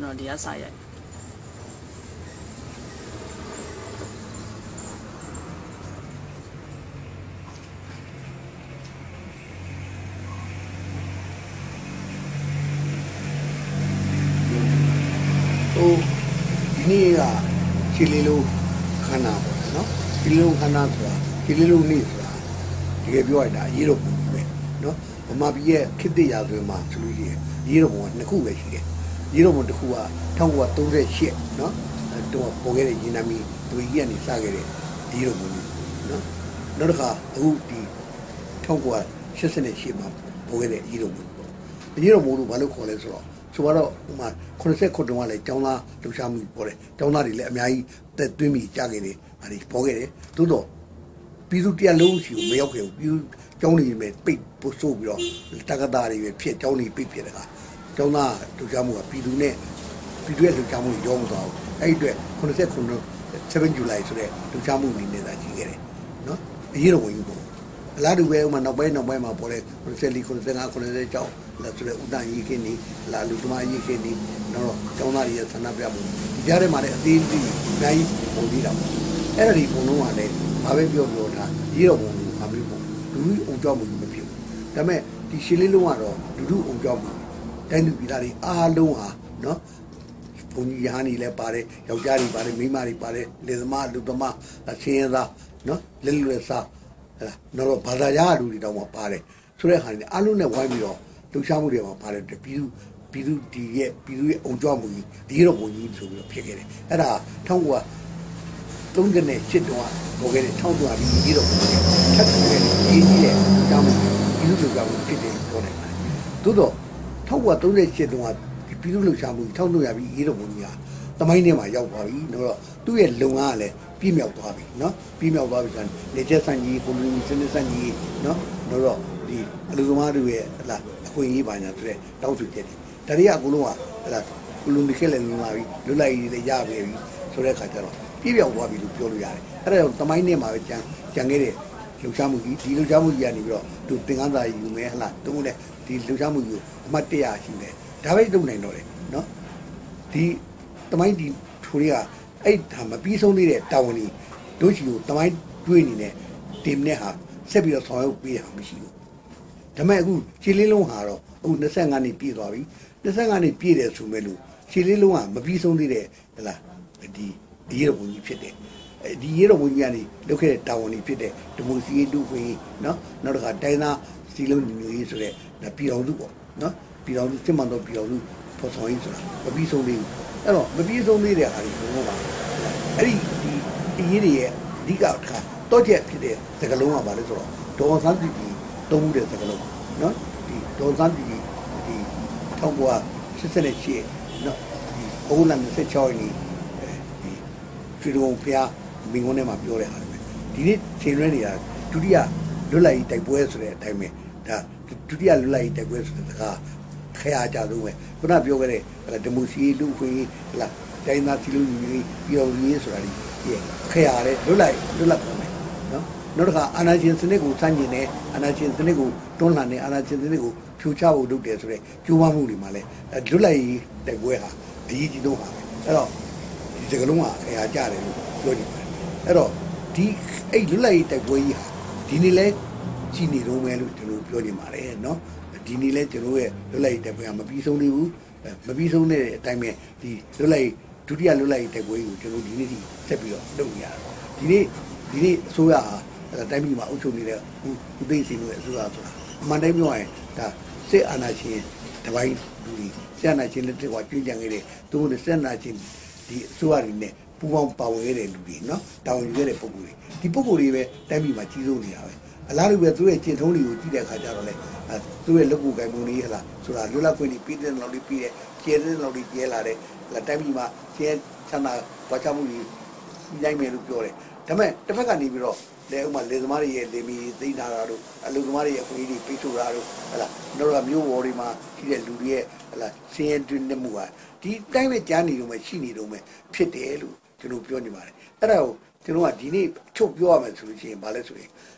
ကျွန်တော်ဒီကစာရိုက်ဒီနေ့ကခြေလေးလုံးခန္ဓာပေါ့နော်ခြေလေးလုံးခန္ဓာဆိုတာခြေလေးလုံးနေ့ဆိုတာတကယ်ပြောရတာအရေးတော်ပုံပဲနော်ဗမာပြည်ရဲ့ခေတ်သစ်ရာဇဝင်မှာဆိုလို့ရှိရင်ရေးတော်ပုံကနှစ်ခုပဲရှိတယ်ရေးတော်ပုံတစ်ခုက1938နော်တော့ပေါ်ခဲ့တဲ့ရင်းနှီးသူကြီးကနေစခဲ့တဲ့ရေးတော်ပုံနော်နောက်တစ်ခါအခုဒီ1988မှာပေါ်ခဲ့တဲ့ရေးတော်ပုံပေါ့ရေးတော်ပုံလို့ဘာလို့ခေါ်လဲဆိုတော့ဆိုတော့ဥမာ89တုန်းကလည်းကျောင်းသားလှူရှားမှုပေါ်တယ်ကျောင်းသားတွေလည်းအများကြီးတက်သွင်းပြီးကြားခဲ့တယ်အဲဒီပေါ်ခဲ့တယ်သို့တော့ပြည်သူတရားလုံးစီကိုမရောက်ခဲ့ဘူးပြည်သူကျောင်းတွေပဲပိတ်ပို့ဆိုးပြီးတော့တက္ကသိုလ်တွေပဲဖြစ်ကျောင်းတွေပိတ်ဖြစ်တယ်ကကျောင်းသားလှူရှားမှုကပြည်သူရဲ့လှူရှားမှုရောမသွားဘူးအဲ့ဒီအတွက်7 July ဆိုတဲ့လှူရှားမှုအနေနဲ့သာရှိခဲ့တယ်နော်အရေးတော်ဝင်ကြီးပေါ့အလားတူပဲဥမာနောက်ပိုင်းမှာပေါ်တဲ့94 95 96ကျောင်းလာဆိုတဲ့ဥဒ္ဒရေးခင်းနေလာလူသမားရေးခင်းနေတော့ကျောင်းသားတွေရဲ့ဆန္ဒပြမှုဒီကြားထဲမှာလည်းအသေးသေးအများကြီးပုံသေးတာပေါ့အဲ့ဒါဒီပုံလုံးကလည်းဘာပဲပြောတာရေးတော်ပုံလို့ဘာမျိုးပေါ့လူလူအုံကြောက်မှုမဖြစ်ဘူးဒါပေမဲ့ဒီရှင်းလေးလုံးကတော့လူလူအုံကြောက်မှုတိုင်းလူပြည်သားတွေအားလုံးဟာနော်ဘုံကြီးရဟန်းတွေလည်းပါတယ်ယောက်ျားတွေပါတယ်မိန်းမတွေပါတယ်လေသမားလူသမားဆင်းရဲသားနော်လက်လွယ်စားနော်ဘာသာကြားလူတွေတောင်မှပါတယ်ဆိုတဲ့ဟာတွေအားလုံးနဲ့ဝိုင်းပြီးတော့လှူရှားမှုတွေမှာပါတယ်ပြည်သူရဲ့အုံကြွမှုကြီးဒီတော့ဘုံကြီးဆိုပြီးတော့ဖြစ်ခဲ့တယ်အဲ့ဒါ1938တုန်းကပေါ်ခဲ့တဲ့1300ပြီးတော့ထပ်ပြီးရေးကြီးတဲ့ကြောင်းပြည်သူ့လှူရှားမှုဖြစ်တယ်ပြောနိုင်ပါတယ်သို့တော့1938တုန်းကပြည်သူ့လှူရှားမှု1300ပြီးရေးတော့ဘုံကြီးဟာသမိုင်းထဲမှာရောက်သွားပြီတော့သူ့ရဲ့လုံကလည်းပြည့်မြောက်သွားပြီနော်ပြည့်မြောက်သွားပြီဆိုရင်နေချက်ဆန်ကြီးကိုလူမျိုးစနစ်ဆန်ကြီးနော်တော့ဒီအလူသမားတွေရဲ့ဟလာအခွင့်အရေးပါညာဆိုတဲ့တောင်းဆိုချက်တွေဒါတွေကအကုန်လုံးကဟလာကုလူနေခဲ့လည်းလုံလာပြီလွတ်လိုက်ရေးလည်းရပြီဆိုတဲ့အခါကျတော့ပြည့်ပြောက်သွားပြီလို့ပြောလို့ရတယ်အဲ့ဒါကြောင့်သမိုင်းထဲမှာပဲကြံခဲ့တဲ့လှူရှားမှုကြီးဒီလှူရှားမှုကြီးကနေပြီးတော့သူသင်္ကန်းစာယူမယ်ဟလာတုံးနဲ့ဒီလှူရှားမှုကြီးအမှတ်100ရှိတယ်ဒါပဲလုပ်နိုင်တော့တယ်နော်ဒီသမိုင်းဒီထိုတွေကအဲ့ဒါမပြီးဆုံးသေးတဲ့တာဝန်ကြီးတို့ရှိလို့သမိုင်းတွေးနေတဲ့တင်နဲ့ဟာဆက်ပြီးတော့ဆောင်ရွက်ပေးတာမရှိဘူးဒါပေမဲ့အခုခြေလေးလုံးဟာတော့အခု25နှစ်ပြည့်သွားပြီ25နှစ်ပြည့်တယ်ဆိုမဲ့လို့ခြေလေးလုံးကမပြီးဆုံးသေးတဲ့ဟလားဒီရေးတော်ဝင်ကြီးဖြစ်တယ်ဒီရေးတော်ဝင်ကြီးကနေလုပ်ခဲ့တဲ့တာဝန်ကြီးဖြစ်တဲ့ဒီမိုစီတူခွင့်နော်နောက်တစ်ခါတိုင်းသားစီလုံးညီညွတ်ရေးဆိုတဲ့ပြည်တော်စုပေါ့နော်ပြည်တော်စုစစ်မှန်တော့ပြည်တော်စုပေါ်ဆောင်ရေးဆိုတာမပြီးဆုံးသေးဘူးအဲ့တော့မပြီးဆုံးသေးတဲ့ဟာတွေဘုံကအဲ့ဒီရေးတွေရဲ့အဓိကတော့ချက်ဖြစ်တဲ့စကလုံးကဘာလဲဆိုတော့ဒေါ်စန်းပြည်သုံးမှုတဲ့စကလုံးနော်ဒီဒေါ်စန်းပြည်ဒီ1988နော်ဒီအိုးလန်26ရက်နေ့ဒီကျွေးတော်ဖျားမင်းကုန်းထဲမှာပြောတဲ့ဟာတွေဒီနေ့ချိန်ရွဲနေတာဒုတိယလွတ်လပ်ရေးတိုက်ပွဲဆိုတဲ့အတိုင်းပဲဒါဒုတိယလွတ်လပ်ရေးတိုက်ပွဲဆိုတဲ့စကားခရကြဆုံးပဲခုနပြောခဲ့တဲ့ဒီမိုစီလူခွေဟလာတိုင်းသားစီလူကြီးပြည်တော်ကြီးဆိုတာဒီခရရဲလွတ်လပ်ပါမယ်နော်နောက်တစ်ခါအာဏာရှင်စနစ်ကိုဆန့်ကျင်တယ်အာဏာရှင်စနစ်ကိုတွန်းလှန်တယ်အာဏာရှင်စနစ်ကိုဖြိုချဖို့လုပ်တယ်ဆိုတဲ့ကြိုးပမ်းမှုတွေမှာလည်းလွတ်လပ်ရေးတိုက်ပွဲဟာအရေးကြီးဆုံးပါပဲအဲ့တော့ဒီစကလုံးကခရကြတယ်လို့ပြောနေပါတယ်အဲ့တော့ဒီအဲ့လွတ်လပ်ရေးတိုက်ပွဲကြီးဟာဒီနေ့လဲကြီးနေတော့မယ်လို့ကျွန်တော်ပြောနေပါတယ်နော်ဒီနေ့လဲကျွန်တော်ရဲ့လွတ်လပ်ရေးတိုက်ပွဲကမပြီးဆုံးသေးဘူးမပြီးဆုံးတဲ့အတိုင်းပဲဒီလွတ်လပ်ရေးဒုတိယလွတ်လပ်ရေးတိုက်ပွဲကိုကျွန်တော်ဒီနေ့ထိဆက်ပြီးတော့လုပ်နေရတယ်ဒီနေ့အစိုးရဟာတိုင်းပြည်မှာအုပ်ချုပ်နေတဲ့ဦးသိန်းစိန်ရဲ့အစိုးရဆိုတာအမှန်တိုင်းပြောရင်ဒါစစ်အာဏာရှင်တပိုင်းလူတွေစစ်အာဏာရှင်လက်ထက်ကကျွင်းကြံခဲ့တဲ့သူတို့စစ်အာဏာရှင်ဒီအစိုးရတွေနဲ့ပူးပေါင်းပါဝင်ခဲ့တဲ့လူတွေနော်တာဝန်ယူခဲ့တဲ့ပုဂ္ဂိုလ်တွေဒီပုဂ္ဂိုလ်တွေပဲတိုင်းပြည်မှာကြီးစိုးနေတာပဲအလားတူပဲသူတို့ရဲ့ကျင့်ထုံးတွေကိုကြည့်တဲ့အခါကျတော့လေသူတို့ရဲ့လုပ်ကိုင်ပုံတွေဟလာဆိုတာလွတ်လပ်ခွင့်တွေပြည်တဲ့လောက်တွေပြည်တဲ့ကျဲတဲ့လောက်တွေကျဲလာတဲ့တိုင်းပြည်မှာကျဲချမ်းသာဝါချမှုတွေနိုင်မယ်လို့ပြောတယ်ဒါပေမဲ့တစ်ဖက်ကနေပြီးတော့လေဥမာလေသမားတွေရဲ့လေမီသိမ်းတာတို့အလူသမားတွေရဲ့အခွင့်အရေးတွေပိတ်ဆို့တာတို့ဟလာတော့မျိုးဝေါ်တွေမှာရှိတဲ့လူတွေရဲ့ဟလာစင်းရဲတွင်းနေမှုဟာဒီတိုင်းပဲကြားနေတော့မှရှိနေတော့မှဖြစ်တယ်လို့ကျွန်တော်ပြောနေပါတယ်အဲ့ဒါကိုကျွန်တော်ကဒီနေ့ချုပ်ပြောရမယ်ဆိုလို့ရှိရင်ဘာလဲဆိုရင်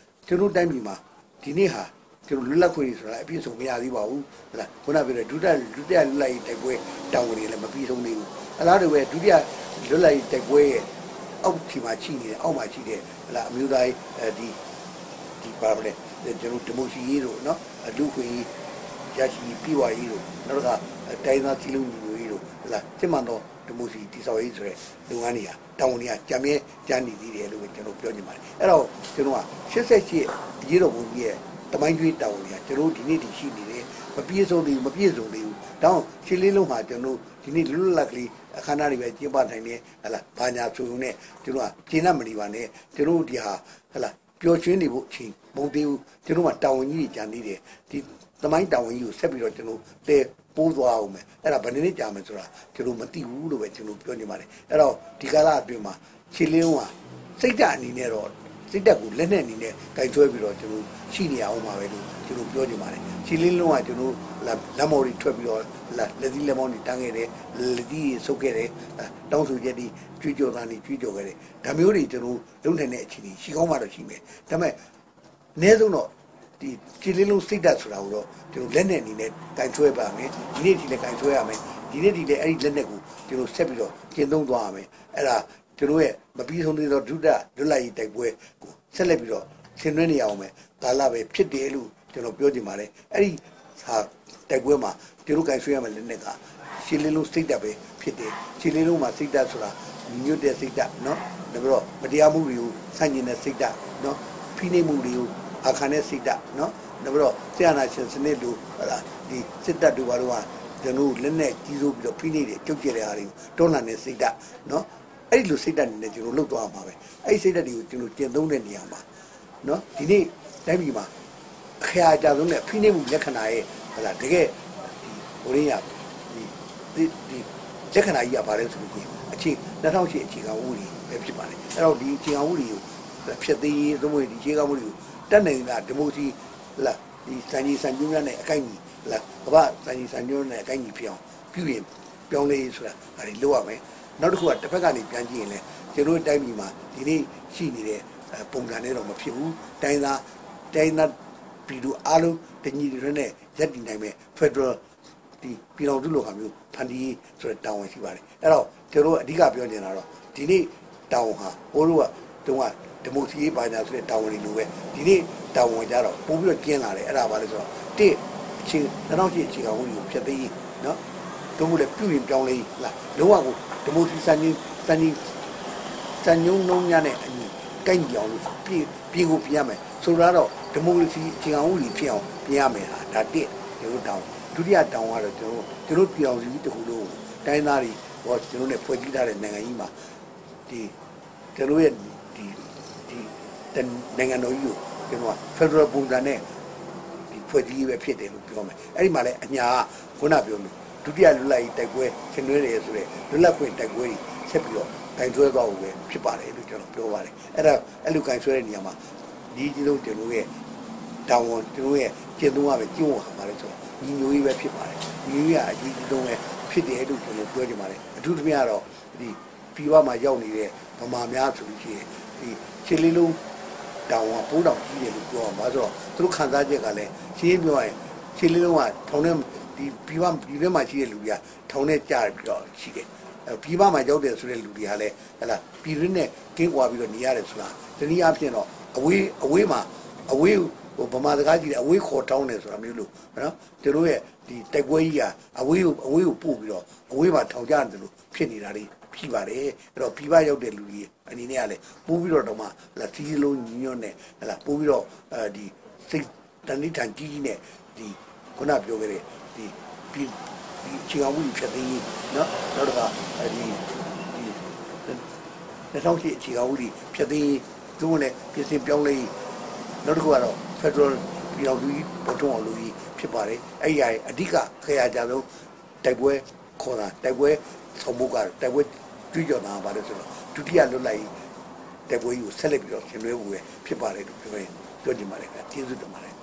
ကျွန်တော်တိုင်းပြည်မှာဒီနေ့ဟာ ကျွန်တော်လွတ်လပ်ခွင့်ဆိုတာအပြည့်စုံမရသေးပါဘူးဟုတ်လားခုနပြောတဲ့ဒုတိယလွတ်လပ်ရေးတိုက်ပွဲတောင်းဝင်လည်းမပြီးဆုံးသေးဘူးအလားတူပဲဒုတိယလွတ်လပ်ရေးတိုက်ပွဲရဲ့အောက်ခြေမှာရှိနေတဲ့အောက်မှာရှိတဲ့ဟုတ်လားအမျိုးသားဒီပါမလဲကျွန်တော်ဒီမိုစီရေးတို့နော်လူခွေရရှိပြီးွားရေးတို့နောက်ကတိုင်းသားစီလုံးမျိုးရေးတို့ဟုတ်လားစစ်မှန်တော့ဒီမိုစီတိဆောက်ရေးဆိုတဲ့လုပ်ငန်းတွေကတောင်းဝင်ကြမြဲကြနေသေးတယ်လို့ကျွန်တော်ပြောနေပါတယ်အဲ့တော့ကျွန်တော်က88အရေးတော်ဘုံကြီးရဲ့တမိုင်းကျွေးတောင်းဝင်ကျွန်တော်ဒီနေ့ဒီရှိနေတယ်မပြည့်စုံသေးဘူးမပြည့်စုံသေးဘူးတောင်းရှင်းလေးလုံးမှာကျွန်တော်ဒီနေ့လွတ်လပ်ကလေးအခမ်းအနားတွေပဲကျင်းပနိုင်တယ်ဟလာဘာညာဆိုုံနဲ့ကျွန်တော်ကကျင်းတတ်မနေပါနဲ့ကျွန်တော်ဒီဟာဟလာပျော်ရွှင်နေဖို့အချိန်မဟုတ်သေးဘူးကျွန်တော်ကတာဝန်ကြီးကြီးကြံနေတယ်ဒီသမိုင်းတာဝန်ကြီးကိုဆက်ပြီးတော့ကျွန်တော်တဲပိုးသွားအောင်မယ်အဲ့ဒါဘယ်နည်းကြာမယ်ဆိုတာကျွန်တော်မသိဘူးလို့ပဲကျွန်တော်ပြောနေပါတယ်အဲ့တော့ဒီကာလအတွင်းမှာခြေလင်းကစိတ်ဓာတ်အနေနဲ့တော့စိတ်ဓာတ်ကိုလက်နဲ့အနေနဲ့ကြိုက်ဆွဲပြီးတော့ကျွန်တော်ရှိနေအောင်ပါပဲလို့ကျွန်တော်ပြောနေပါတယ်ခြေလင်းလုံးကကျွန်တော်လက်မော်တွေထွက်ပြီးတော့လက်သီးလက်မော်တွေတန်းခဲ့တယ်လက်သီးဆုပ်ခဲ့တယ်တောင်းဆိုချက်တွေကြွေးကြော်သားတွေကြွေးကြော်ခဲ့တယ်ဒါမျိုးတွေကျွန်တော်လုံနိုင်တဲ့အခြေအနေရှိကောင်းမှတော့ရှိမယ်ဒါပေမဲ့အနည်းဆုံးတော့ဒီခြေလင်းလုံးစိတ်ဓာတ်ဆိုတာကိုတော့ကျွန်တော်လက်နဲ့အနေနဲ့ကြိုက်ဆွဲပါမယ်ဒီနေ့ဒီလည်းကြိုက်ဆွဲရမယ်ဒီနေ့ဒီလည်းအဲ့ဒီလက်နဲ့ကိုကျွန်တော်ဆက်ပြီးတော့ကျင့်သုံးသွားရမယ်အဲ့ဒါကျွန်တော်ရဲ့မပြီးဆုံးသေးသောဒုဒလွတ်လပ်ရေးတိုက်ပွဲကိုဆက်လက်ပြီးတော့ဆင်နွှဲနေအောင်မယ်ကာလပဲဖြစ်တယ်လို့ကျွန်တော်ပြောချင်ပါတယ်အဲ့ဒီဟာတိုက်ပွဲမှာကျွန်တော်ကြိုက်ဆွဲရမယ်လက်နဲ့ကခြေလင်းလုံးစိတ်ဓာတ်ပဲဖြစ်တယ်ခြေလင်းလုံးမှာစိတ်ဓာတ်ဆိုတာညွတ်တဲ့စိတ်ဓာတ်နော်ဒါပြီးတော့မတရားမှုတွေကိုဆန့်ကျင်တဲ့စိတ်ဓာတ်နော်ဖိနှိပ်မှုတွေကိုအခါနဲ့စိတ်ဓာတ်နော်ဒါပြီးတော့ဆရာနာရှင်စနစ်လိုဟလာဒီစစ်တပ်တို့ဘာလို့ကကျွန်တော်လက်နဲ့ကြီးစိုးပြီးတော့ဖိနှိပ်တယ်ကြုတ်ကျတဲ့အားတွေတွန်းလှန်တဲ့စိတ်ဓာတ်နော်အဲ့ဒီလိုစိတ်ဓာတ်နဲ့ကျွန်တော်လှုပ်သွားမှာပဲအဲ့ဒီစိတ်ဓာတ်တွေကိုကျွန်တော်ကျင့်သုံးတဲ့နေရာမှာနော်ဒီနေ့တိုင်းပြည်မှာအခရာကြဆုံးတဲ့ဖိနှိပ်မှုလက္ခဏာရဲ့ဟလာတကယ်ဟိုရင်းရဒီလက္ခဏာကြီးကဘာလဲဆိုလို့အခြေ2008အခြေခံဥပဒေပဲဖြစ်ပါတယ်အဲ့တော့ဒီအခြေခံဥပဒေကိုဖြစ်သေးရေးသို့မဟုတ်ဒီအခြေခံဥပဒေကိုတက်နေတာဒီမိုစီလာဒီစံကြီးစံကျုံးနဲ့အကိုက်ကြီးလာကမ္ဘာစံကြီးစံကျုံးနဲ့အကိုက်ကြီးပြောင်းပြုရင်ပြောင်းလဲဆိုတာဒါတွေလုပ်ရမယ်နောက်တစ်ခုကတစ်ဖက်ကနေပြန်ကြည့်ရင်လည်းကျွန်တော်တိုင်းပြည်မှာဒီနေ့ရှိနေတဲ့ပုံစံနဲ့တော့မဖြစ်ဘူးတိုင်းသားပြည်သူအားလုံးတညီတည်းနဲ့ရပ်တည်နိုင်မဲ့ဖက်ဒရယ်ဒီပြည်တော်စုလိုဟာမျိုးဖန်တီးဆိုတဲ့တာဝန်ရှိပါတယ်အဲ့တော့ကျွန်တော်အဓိကပြောနေတာတော့ဒီနေ့တာဝန်ဟာဘိုးတို့ကတုန်းကဒီမိုစီရေးပါညာဆိုတဲ့တာဝန်တွေလိုပဲဒီနေ့တာဝန်ကြတော့ပို့ပြီးတော့ကျင်းလာတယ်အဲ့ဒါပါလဲဆိုတော့တစ်အချင်း2008အခြေခံဝင်ကိုဖြတ်သိးနော်တို့ကလည်းပြုရင်ပြောင်းလဲလားလုံးဝကိုဒီမိုစီစံညုံနှုံးများနဲ့အညီကိုက်ကြောင်လို့ပြေကိုပြရမယ်ဆိုတော့ဒီမိုကရေစီအခြေခံဝင်ဖြစ်အောင်ပြင်ရမယ်ဟာဒါတစ်ကျွန်တော်တောင်းဒုတိယတောင်းကတော့ကျွန်တော်ပြောင်းစီတခုလုံးတိုင်းသားတွေဟောကျွန်တော်နဲ့ဖွဲ့စည်းထားတဲ့နိုင်ငံကြီးမှာဒီကျွန်တော်ရဲ့ဒီနိုင်ငံတော်ကြီးကိုကျွန်တော်ကဖက်ဒရယ်ပုံစံနဲ့ဒီဖွဲ့စည်းပဲဖြစ်တယ်လို့ပြောမယ်အဲ့ဒီမှာလည်းအညာခုနပြောလို့ဒုတိယလွတ်လပ်ရေးတိုက်ပွဲဆင်နွှဲတယ်ဆိုတဲ့လွတ်လပ်ခွင့်တိုက်ပွဲကြီးဆက်ပြီးတော့ဂိုင်ဆွဲသွားဖို့ပဲဖြစ်ပါတယ်လို့ကျွန်တော်ပြောပါတယ်အဲ့ဒါအဲ့လိုဂိုင်ဆွဲတဲ့နေရာမှာဒီကြီးလုံးကျွန်တော်ရဲ့တောင်းဝန်ကျွန်တော်ရဲ့ကျင့်သုံးရမယ်ကျင့်ဝတ်ဟာပါတယ်ဆိုတော့ညီညွတ်ရေးပဲဖြစ်ပါတယ်ညီညွတ်ရအကြီးကြီးဆုံးပဲဖြစ်တယ်လို့ကျွန်တော်ပြောချင်ပါတယ်အထူးသဖြင့်ကတော့ဒီပြည်ပမှာရောက်နေတဲ့ဗမာများဆိုလို့ရှိရင်ဒီခြေလေးလုံးတောင်ကပိုးတောင်ကြီးတယ်လို့ပြောမှာဆိုတော့သူတို့ခံစားချက်ကလည်းရှင်းပြောရင်ခြေလေးလုံးကထောင်ထဲဒီပြည်ထဲမှာရှိတဲ့လူတွေကထောင်ထဲကြားပြီးတော့ရှိတယ်ပြည်ပမှာရောက်တယ်ဆိုတဲ့လူတွေကလည်းဟဲ့လားပြည်တွင်းနဲ့ကင်းကွာပြီးတော့နေရတယ်ဆိုတာဒီနည်းအားဖြင့်တော့အဝေးဟိုဗမာစကားကြီးတယ်အဝေးခေါ်တောင်းတယ်ဆိုတာမျိုးလို့နော်သူတို့ရဲ့ဒီတိုက်ပွဲကြီးကအဝေးကိုပို့ပြီးတော့အဝေးမှာထောင်ကြတယ်လို့ဖြစ်နေတာလေဖြစ်ပါတယ်အဲ့တော့ပြည်ပရောက်တဲ့လူတွေအနေနဲ့ကလည်းပို့ပြီးတော့မှလာစီးလုံးညွန့်နဲ့ဟလာပို့ပြီးတော့ဒီစိတ်တဏှိထန်ကြီးနဲ့ဒီခုနပြောခဲ့တဲ့ဒီချီအောင်မှုဖြစ်သေးနော်နောက်တော့ဒီ2008ချီအောင်မှုဖြစ်သေးသူကလည်းပြင်ဆင်ပြောင်းလဲနောက်တစ်ခုကတော့ဖက်ဒရယ်ပြည်တော်စုပေါ်ထုံးအောင်လုပ်ကြီးဖြစ်ပါတယ်အဲ့ဒီအဓိကခရကြဆုံးတိုက်ပွဲခေါ်တာတိုက်ပွဲဆောင်မှုကတိုက်ပွဲကြွကြော်တာပါလို့ဆိုတော့ဒုတိယလွတ်လပ်ရေးတိုက်ပွဲကြီးကိုဆက်လက်ပြီးတော့ဆင်နွှဲဖို့ပဲဖြစ်ပါတယ်လို့ပြောချင်ပါတယ်ခင်ဗျာကျေးဇူးတင်ပါတယ်